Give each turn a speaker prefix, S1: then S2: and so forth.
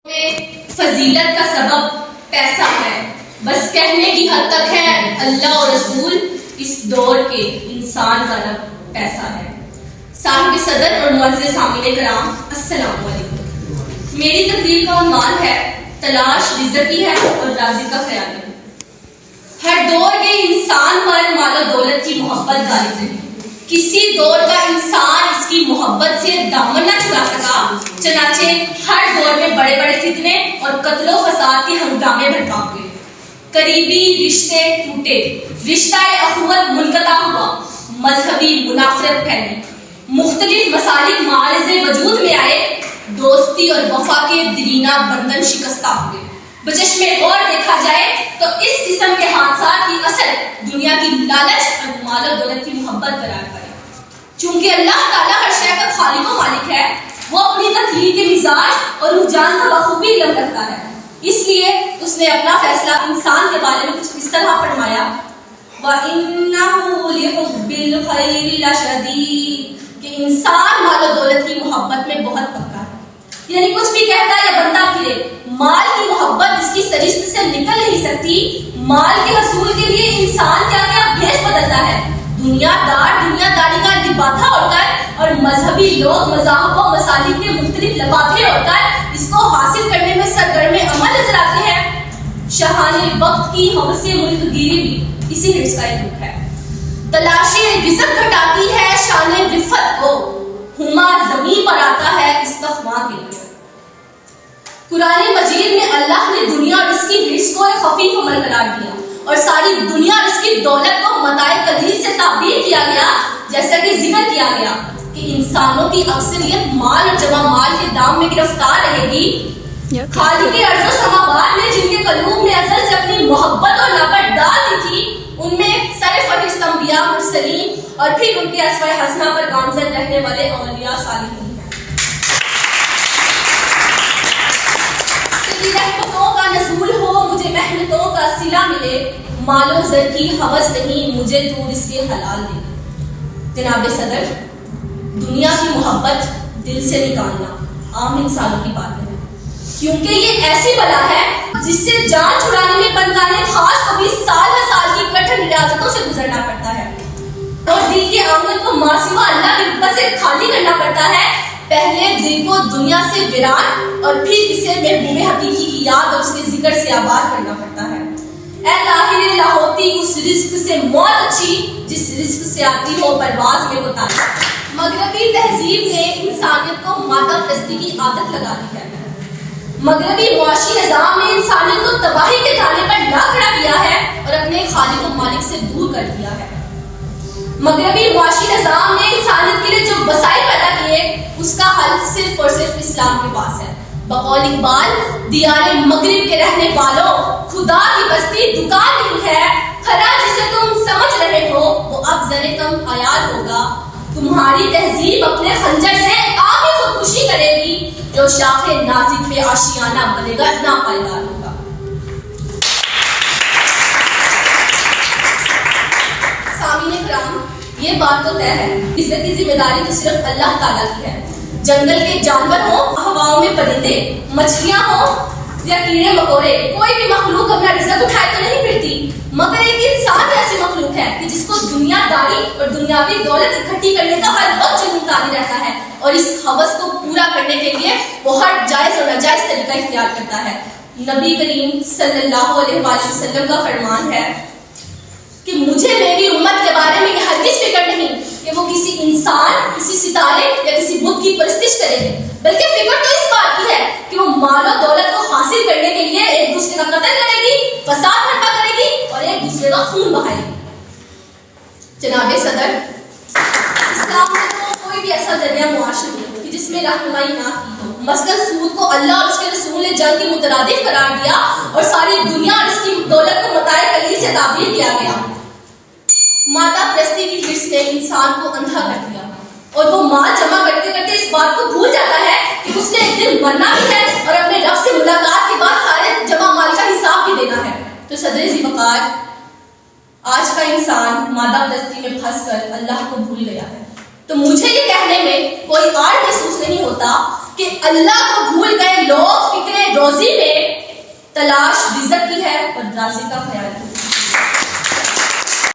S1: فضیلت کا سبب پیسہ ہے، بس کہنے کی حد تک ہے اللہ اور رسول اس دور کے انسان کا رب پیسہ ہے۔ صاحب صدر اور معزز سامعین کرام، السلام علیکم۔ میری تقریر کا عنوان ہے تلاش رزق کی ہے اور رازق کا خیال ہے۔ ہر دور کے انسان پر مال و دولت کی محبت غالب رہی، کسی دور کا انسان اس کی محبت سے دامن نہ چھڑا سکا، چنانچہ ہر دور میں بڑے بڑے فتنے اور قتل و فساد کے ہنگامے بھڑکا ہوئے، قریبی رشتے ٹوٹے، رشتہ اخوت منقطع ہوا، مذہبی منافرت پھیلی، مختلف مسالک معارض وجود میں آئے، دوستی اور وفا کے دیرینہ بندھن شکستہ ہوئے۔ بچشمے غور دیکھا جائے تو اس قسم کے حادثات کی اثر دنیا کی لالچ اور مال و دولت کی محبت قرار پائے۔ چونکہ اللہ تعالیٰ ہر شے کا خالق و مالک ہے، وہ اپنی تخلیق کے مزاج اور رجحان کا بخوبی علم رکھتا ہے، اس لیے اس نے اپنا فیصلہ انسان کے بارے میں کچھ اس طرح فرمایا، وَإِنَّهُ لِحُبِّ الْخَيْرِ لَشَدِيدٌ، کہ انسان مال و دولت کی محبت میں بہت پکا ہے، یعنی کچھ بھی کہتا یا بندہ پھرے، مال کی محبت اس کی سرشت سے نکل نہیں سکتی۔ مال کے حصول کے لیے انسان کیا کیا بھیس بدلتا ہے، دنیا داری کا لبادہ اڑ کر، اور مذہبی لوگ مذاہب و مسالک کے مختلف لبادے اڑ کر اس کو حاصل کرنے میں سرگرم عمل نظر آتے ہیں۔ شاہانِ وقت کی حوث ملک گیری بھی اسی حرص کا ایک رخ ہے۔ تلاشِ رزق گھٹاتی ہے شان رفت کو، ہما زمین پر آتا ہے استغفار کے لیے۔ قرآن مجید میں اللہ نے دنیا اور اس کی حرص کو ایک خفیف عمل قرار دیا، اور ساری دنیا اور اس کی دولت کو متاع قلیل سے تعبیر کیا گیا، جیسا کہ ذکر کیا گیا کہ انسانوں کی اکثریت مال اور جمع مال کے دام میں گرفتار رہے گی۔ خالق ارض و سماوات نے جن کے قلوب میں ازل سے اپنی محبت اور لاقت ڈال دی تھی، ان میں سر فہرست انبیاء مرسلین اور پھر ان کے اسوہ حسنہ پر گامزن رہنے والے اولیاء صالحین ہیں۔ رحمتوں کا نزول ہو، مجھے محنتوں کا صلہ ملے، مال و زر کی ہوس نہیں، مجھے تو اس کے حلال دے۔ جناب صدر، دنیا کی محبت دل سے نکالنا عام انسانوں کی بات ہے، کیونکہ یہ ایسی بلا ہے جس سے جان چھڑانے میں بندگان خاص کو بھی سال کی کٹھن ریاضتوں سے گزرنا پڑتا ہے، اور دل کے آنگن کو ماں سوا اللہ کی رحمت سے خالی کرنا پڑتا ہے۔ پہلے دل کو دنیا سے ویران اور پھر اسے محبوب حقیقی کی یاد اور اس کے ذکر سے آباد کرنا پڑتا ہے۔ اے طاہر لاہوتی، اس رزق سے موت اچھی جس رزق سے آتی ہو پرواز میں کوتاہی۔ مغربی تہذیب نے انسانیت کو مادہ پرستی کی عادت لگا دی ہے، مغربی معاشی نظام نے انسانیت کو تباہی کے دھانے پر لا کھڑا کیا ہے اور اپنے خالق و مالک سے دور کر دیا ہے۔ مغربی معاشی نظام نے انسانیت کے لیے جو وسائل پیدا کیے، اس کا حل صرف اور صرف اسلام کے پاس ہے۔ بقول اقبال، دیار مغرب کے رہنے والوں، خدا کی بستی دکان نہیں ہے، کھرا جسے تم سمجھ رہے ہو وہ اب ذرے کم حیات ہوگا۔ تمہاری تہذیب اپنے خنجر سے آگے خودکشی کرے گی، جو شاخ نازک پہ آشیانہ بنے گا نہ پائیدار ہوگا۔ سامعین کرام، یہ بات تو طے ہے، عزت کی ذمہ داری تو صرف اللہ تعالیٰ کی ہے۔ جنگل کے جانور ہوں، ہواؤں میں پرندے، مچھلیاں ہوں یا کیڑے مکوڑے، کوئی بھی مخلوق اپنا رزق اٹھائے تو نہیں پھرتی، مگر ایک انسان ایسی مخلوق ہے کہ جس کو دنیا داری اور دنیاوی دولت اکٹھی کرنے کا ہر وقت جنون طاری رہتا ہے، اور اس ہوس کو پورا کرنے کے لیے وہ ہر جائز اور ناجائز طریقہ اختیار کرتا ہے۔ نبی کریم صلی اللہ علیہ وآلہ وسلم کا فرمان ہے کہ مجھے میری امت کے بارے میں یہ ہرگز فکر نہیں کہ وہ کسی انسان، کسی ستارے یا کسی بت کی پرستش کرے گی، بلکہ فکر تو اس بات کی ہے کہ وہ مال و دولت کو حاصل کرنے کے لیے ایک دوسرے کا قتل کرے گی، فساد برپا کرے گی اور ایک دوسرے کا خون بہائے گی۔ جناب صدر، اسلام میں تو کوئی بھی ایسا ذریعہ معاشر نہیں کہ جس میں رہنمائی نہ کی ہو۔ مثلاً سود کو اللہ اور اس کے رسول نے جنگ کی مترادف قرار دیا اور ساری دنیا اور اس کی دولت کو متاع قلیل سے تعبیر کیا گیا۔ مادہ پرستی کی حرص نے انسان کو اندھا کر دیا، اور وہ مال جمع کرتے کرتے اس بات کو بھول جاتا ہے کہ اس نے ایک دن مرنا بھی ہے اور اپنے رب سے ملاقات کے بعد سارے جمع مال کا حساب بھی دینا ہے۔ تو صدر ذی وقار، آج کا انسان مادہ پرستی میں پھنس کر اللہ کو بھول گیا ہے، تو مجھے یہ کہنے میں کوئی عار محسوس نہیں ہوتا کہ اللہ کو بھول گئے لوگ فکر روزی میں، تلاش رزق کی ہے اور رازق کا خیال ہے۔